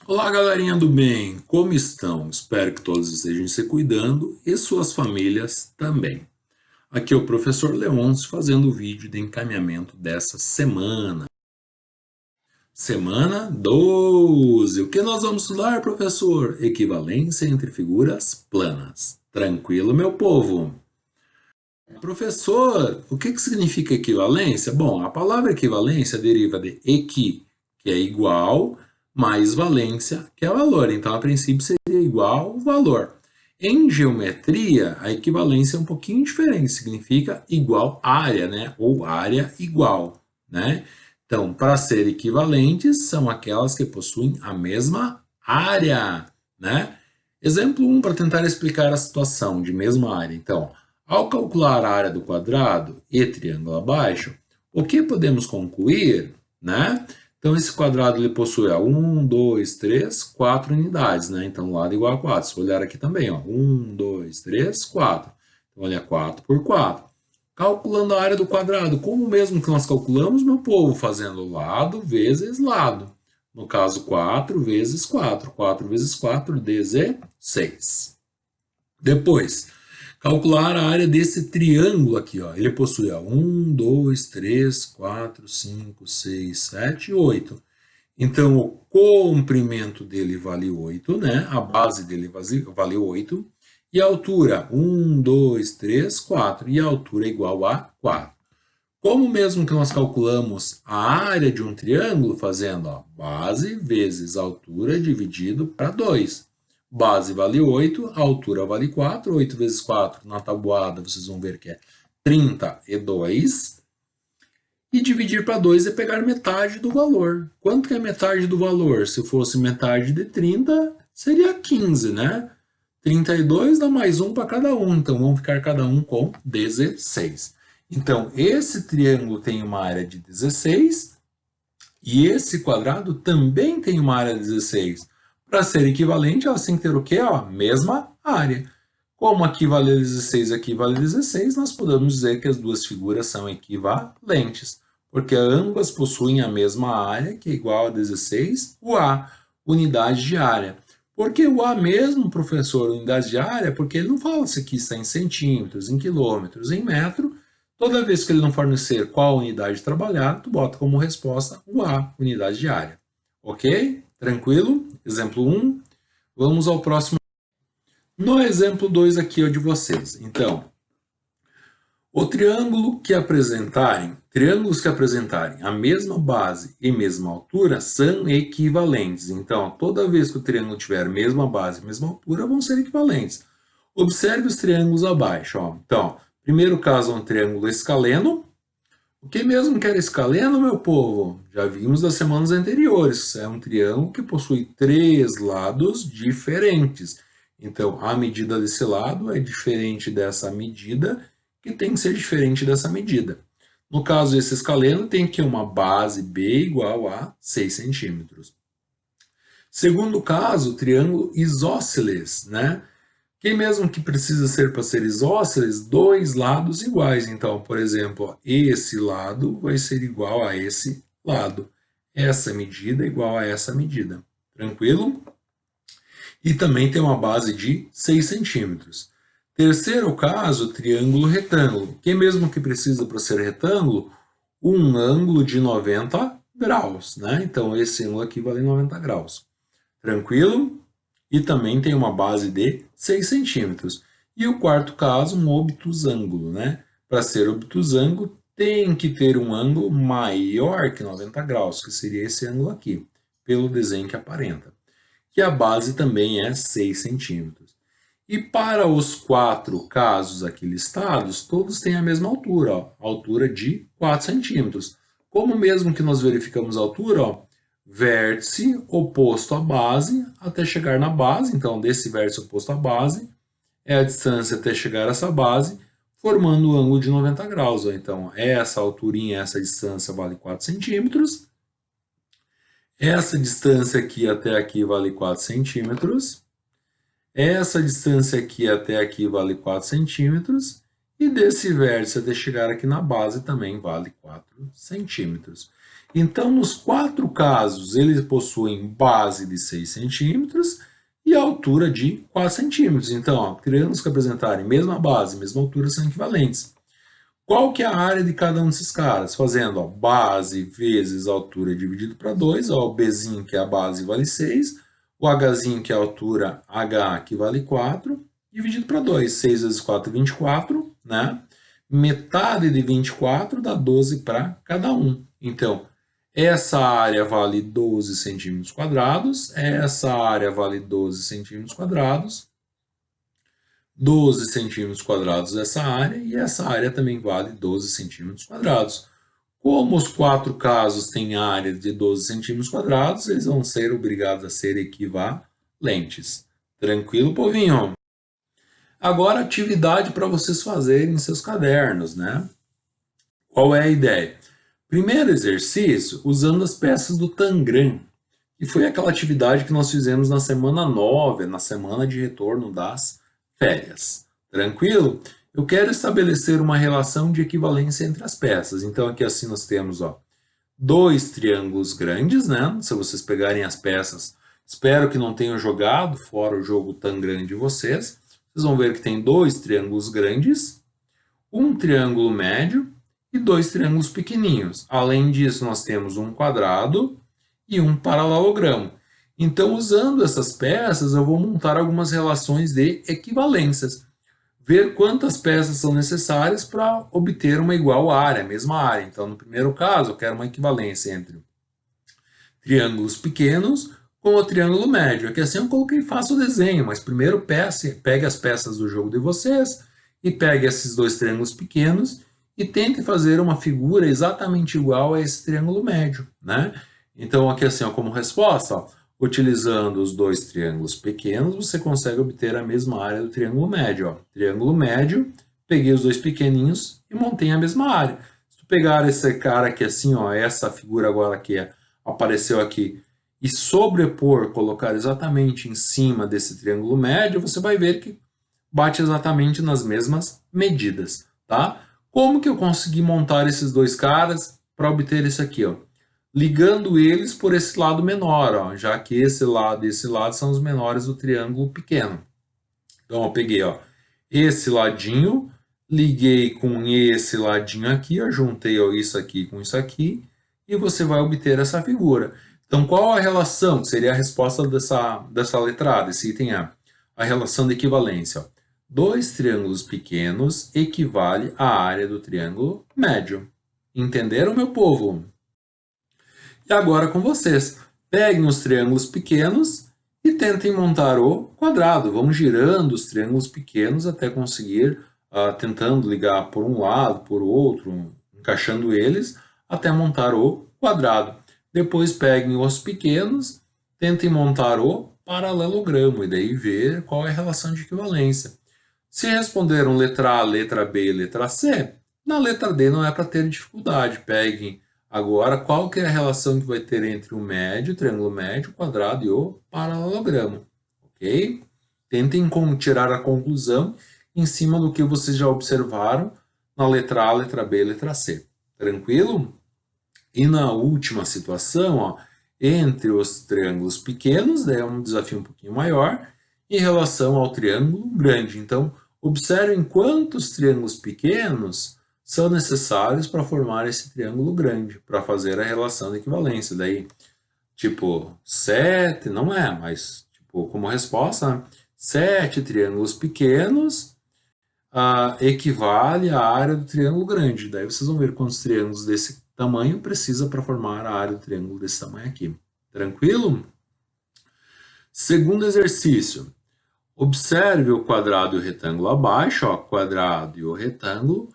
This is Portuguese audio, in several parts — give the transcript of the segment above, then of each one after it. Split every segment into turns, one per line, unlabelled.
Olá, galerinha do bem, como estão? Espero que todos estejam se cuidando e suas famílias também. Aqui é o professor Leôncio fazendo o vídeo de encaminhamento dessa semana. Semana 12. O que nós vamos estudar, professor? Equivalência entre figuras planas. Tranquilo, meu povo? Professor, o que significa equivalência? Bom, a palavra equivalência deriva de equi, que é igual, mais valência, que é valor. Então, a princípio, seria igual valor. Em geometria, a equivalência é um pouquinho diferente, significa igual área, né? Ou área igual, né? Então, para ser equivalentes, são aquelas que possuem a mesma área, né? Exemplo 1 para tentar explicar a situação de mesma área. Então, ao calcular a área do quadrado e triângulo abaixo, o que podemos concluir, né? Então, esse quadrado ele possui 1, 2, 3, 4 unidades, né? Então, lado igual a 4. Se olhar aqui também, ó, 1, 2, 3, 4. Então, olha, 4 por 4. Calculando a área do quadrado, como mesmo que nós calculamos, meu povo? Fazendo lado vezes lado. No caso, 4 vezes 4. 4 vezes 4, 16. Depois, calcular a área desse triângulo aqui, ó. Ele possui 1, 2, 3, 4, 5, 6, 7, 8. Então, o comprimento dele vale 8, né? A base dele vale 8. E a altura, 1, 2, 3, 4. E a altura é igual a 4. Como mesmo que nós calculamos a área de um triângulo, fazendo ó, base vezes altura dividido para 2. Base vale 8, a altura vale 4. 8 vezes 4 na tabuada, vocês vão ver que é 32. E dividir para 2 é pegar metade do valor. Quanto que é metade do valor? Se fosse metade de 30, seria 15, né? 32 dá mais um para cada um, então vão ficar cada um com 16. Então, esse triângulo tem uma área de 16 e esse quadrado também tem uma área de 16. Para ser equivalente, elas têm que ter o quê? Ó, mesma área. Como aqui vale 16 e aqui vale 16, nós podemos dizer que as duas figuras são equivalentes, porque ambas possuem a mesma área, que é igual a 16, o A, unidade de área. Por que o A mesmo, professor, unidade de área? Porque ele não fala se aqui está em centímetros, em quilômetros, em metro. Toda vez que ele não fornecer qual unidade trabalhada, tu bota como resposta o A, unidade de área. Ok? Tranquilo? Exemplo 1. Vamos ao próximo. No exemplo 2 aqui, ó, de vocês. Então, triângulos que apresentarem a mesma base e mesma altura são equivalentes. Então, toda vez que o triângulo tiver a mesma base e mesma altura, vão ser equivalentes. Observe os triângulos abaixo. Ó. Então, primeiro caso é um triângulo escaleno. O que mesmo que era escaleno, meu povo? Já vimos das semanas anteriores. É um triângulo que possui três lados diferentes. Então, a medida desse lado é diferente dessa medida, que tem que ser diferente dessa medida. No caso desse escaleno, tem que uma base B igual a 6 centímetros. Segundo caso, o triângulo isósceles, né? Que mesmo que precisa ser para ser isósceles, dois lados iguais. Então, por exemplo, ó, esse lado vai ser igual a esse lado. Essa medida é igual a essa medida. Tranquilo? E também tem uma base de 6 centímetros. Terceiro caso, triângulo retângulo. Que mesmo que precisa para ser retângulo, um ângulo de 90 graus. Né? Então, esse ângulo aqui vale 90 graus. Tranquilo? E também tem uma base de 6 centímetros. E o quarto caso, um obtusângulo, né? Para ser obtusângulo, tem que ter um ângulo maior que 90 graus, que seria esse ângulo aqui, pelo desenho que aparenta. Que a base também é 6 centímetros. E para os quatro casos aqui listados, todos têm a mesma altura, ó, altura de 4 centímetros. Como mesmo que nós verificamos a altura, ó, vértice oposto à base até chegar na base. Então, desse vértice oposto à base é a distância até chegar a essa base, formando o ângulo de 90 graus. Então, essa alturinha, essa distância vale 4 centímetros. Essa distância aqui até aqui vale 4 centímetros. Essa distância aqui até aqui vale 4 centímetros. E desse vértice até chegar aqui na base também vale 4 centímetros. Então, nos 4 casos, eles possuem base de 6 centímetros e altura de 4 centímetros. Então, ó, triângulos que apresentarem mesma base, mesma altura são equivalentes. Qual que é a área de cada um desses caras? Fazendo ó, base vezes altura dividido para 2, ó, o Bzinho, que é a base, vale 6, o Hzinho, que é a altura H, que vale 4, dividido para 2. 6 vezes 4, 24, né? Metade de 24 dá 12 para cada um. Então, essa área vale 12 centímetros quadrados, essa área vale 12 centímetros quadrados, 12 centímetros quadrados essa área, e essa área também vale 12 centímetros quadrados. Como os 4 casos têm área de 12 centímetros quadrados, eles vão ser obrigados a ser equivalentes. Tranquilo, povinho? Agora, atividade para vocês fazerem em seus cadernos, né? Qual é a ideia? Primeiro exercício, usando as peças do Tangram, que foi aquela atividade que nós fizemos na semana 9, na semana de retorno das férias. Tranquilo? Eu quero estabelecer uma relação de equivalência entre as peças. Então, aqui assim nós temos, ó, 2 triângulos grandes, né? Se vocês pegarem as peças, espero que não tenham jogado fora o jogo Tangram de vocês. Vocês vão ver que tem 2 triângulos grandes, um triângulo médio e 2 triângulos pequeninhos. Além disso, nós temos um quadrado e um paralelogramo. Então, usando essas peças, eu vou montar algumas relações de equivalências. Ver quantas peças são necessárias para obter uma igual área, a mesma área. Então, no primeiro caso, eu quero uma equivalência entre triângulos pequenos com o triângulo médio. Aqui assim eu coloquei faço o desenho, mas primeiro pegue as peças do jogo de vocês e pegue esses 2 triângulos pequenos e tente fazer uma figura exatamente igual a esse triângulo médio, né? Então aqui assim, ó, como resposta, ó, utilizando os 2 triângulos pequenos, você consegue obter a mesma área do triângulo médio. Ó. Triângulo médio, peguei os 2 pequeninhos e montei a mesma área. Se tu pegar esse cara aqui assim, ó, essa figura agora que apareceu aqui, e sobrepor, colocar exatamente em cima desse triângulo médio, você vai ver que bate exatamente nas mesmas medidas, tá? Como que eu consegui montar esses 2 caras para obter isso aqui, ó? Ligando eles por esse lado menor, ó, já que esse lado e esse lado são os menores do triângulo pequeno. Então, eu peguei, ó, esse ladinho, liguei com esse ladinho aqui, ó, juntei ó, isso aqui com isso aqui, e você vai obter essa figura. Então, qual a relação? Que seria a resposta dessa letra A, desse item A. A relação de equivalência. Ó. 2 triângulos pequenos equivale à área do triângulo médio. Entenderam, meu povo? E agora com vocês. Peguem os triângulos pequenos e tentem montar o quadrado. Vamos girando os triângulos pequenos até conseguir, tentando ligar por um lado, por outro, encaixando eles, até montar o quadrado. Depois peguem os pequenos, tentem montar o paralelogramo e daí ver qual é a relação de equivalência. Se responderam letra A, letra B e letra C, na letra D não é para ter dificuldade. Peguem agora qual que é a relação que vai ter entre o médio, o triângulo médio, o quadrado e o paralelogramo. Ok? Tentem tirar a conclusão em cima do que vocês já observaram na letra A, letra B e letra C. Tranquilo? E na última situação, ó, entre os triângulos pequenos, daí é um desafio um pouquinho maior, em relação ao triângulo grande. Então, observem quantos triângulos pequenos são necessários para formar esse triângulo grande, para fazer a relação de equivalência. Daí, tipo, 7, não é, mas tipo, como resposta, né? 7 triângulos pequenos equivale à área do triângulo grande. Daí vocês vão ver quantos triângulos desse tamanho precisa para formar a área do triângulo desse tamanho aqui. Tranquilo? Segundo exercício. Observe o quadrado e o retângulo abaixo, ó, quadrado e o retângulo.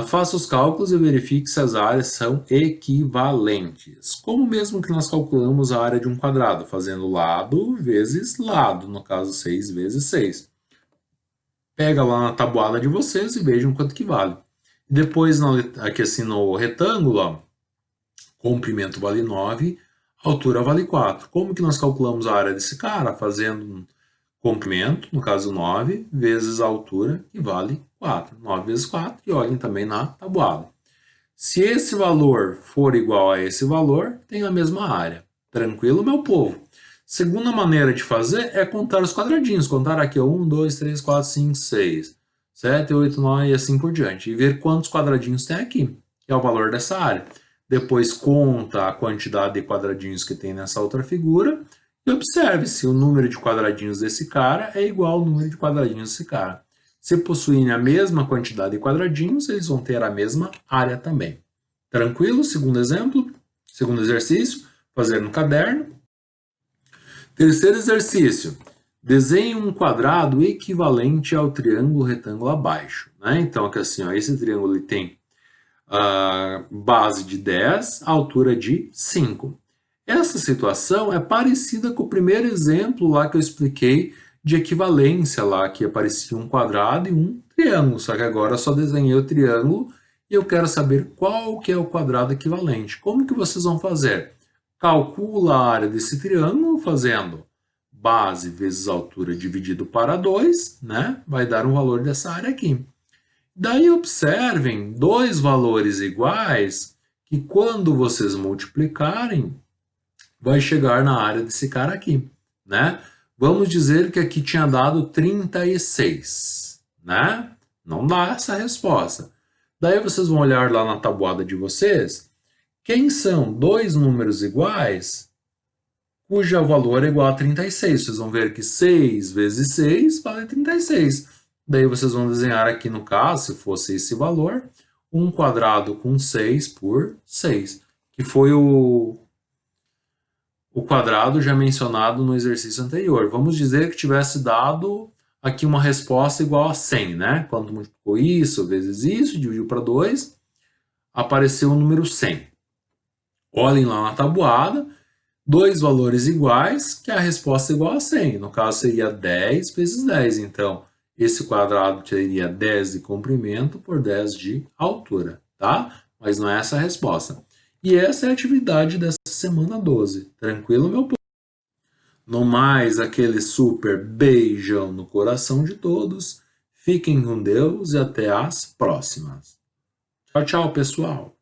Faça os cálculos e verifique se as áreas são equivalentes. Como mesmo que nós calculamos a área de um quadrado, fazendo lado vezes lado, no caso 6 vezes 6. Pega lá na tabuada de vocês e vejam quanto que vale. Depois, aqui assim no retângulo, ó, comprimento vale 9, altura vale 4. Como que nós calculamos a área desse cara? Fazendo um comprimento, no caso 9, vezes a altura, que vale 4. 9 vezes 4, e olhem também na tabuada. Se esse valor for igual a esse valor, tem a mesma área. Tranquilo, meu povo? Segunda maneira de fazer é contar os quadradinhos. Contar aqui 1, 2, 3, 4, 5, 6, 7, 8, 9 e assim por diante. E ver quantos quadradinhos tem aqui, que é o valor dessa área. Depois conta a quantidade de quadradinhos que tem nessa outra figura e observe se o número de quadradinhos desse cara é igual ao número de quadradinhos desse cara. Se possuírem a mesma quantidade de quadradinhos, eles vão ter a mesma área também. Tranquilo? Segundo exemplo, segundo exercício, fazer no caderno. Terceiro exercício, desenhe um quadrado equivalente ao triângulo retângulo abaixo. Né? Então, aqui assim, ó, esse triângulo ele tem a base de 10, a altura de 5. Essa situação é parecida com o primeiro exemplo lá que eu expliquei de equivalência, lá que aparecia um quadrado e um triângulo, só que agora eu só desenhei o triângulo e eu quero saber qual que é o quadrado equivalente. Como que vocês vão fazer? Calcula a área desse triângulo fazendo base vezes altura dividido para 2, né? Vai dar um valor dessa área aqui. Daí observem dois valores iguais que quando vocês multiplicarem, vai chegar na área desse cara aqui, né? Vamos dizer que aqui tinha dado 36, né? Não dá essa resposta. Daí vocês vão olhar lá na tabuada de vocês, quem são dois números iguais, cujo valor é igual a 36. Vocês vão ver que 6 vezes 6 vale 36. Daí vocês vão desenhar aqui no caso, se fosse esse valor, um quadrado com 6 por 6, que foi o quadrado já mencionado no exercício anterior. Vamos dizer que tivesse dado aqui uma resposta igual a 100, né? Quando multiplicou isso vezes isso, dividiu para 2, apareceu o número 100. Olhem lá na tabuada, dois valores iguais, que a resposta é igual a 100. No caso, seria 10 vezes 10. Então, esse quadrado teria 10 de comprimento por 10 de altura, tá? Mas não é essa a resposta. E essa é a atividade dessa semana 12. Tranquilo, meu povo? No mais, aquele super beijão no coração de todos. Fiquem com Deus e até as próximas. Tchau, tchau, pessoal.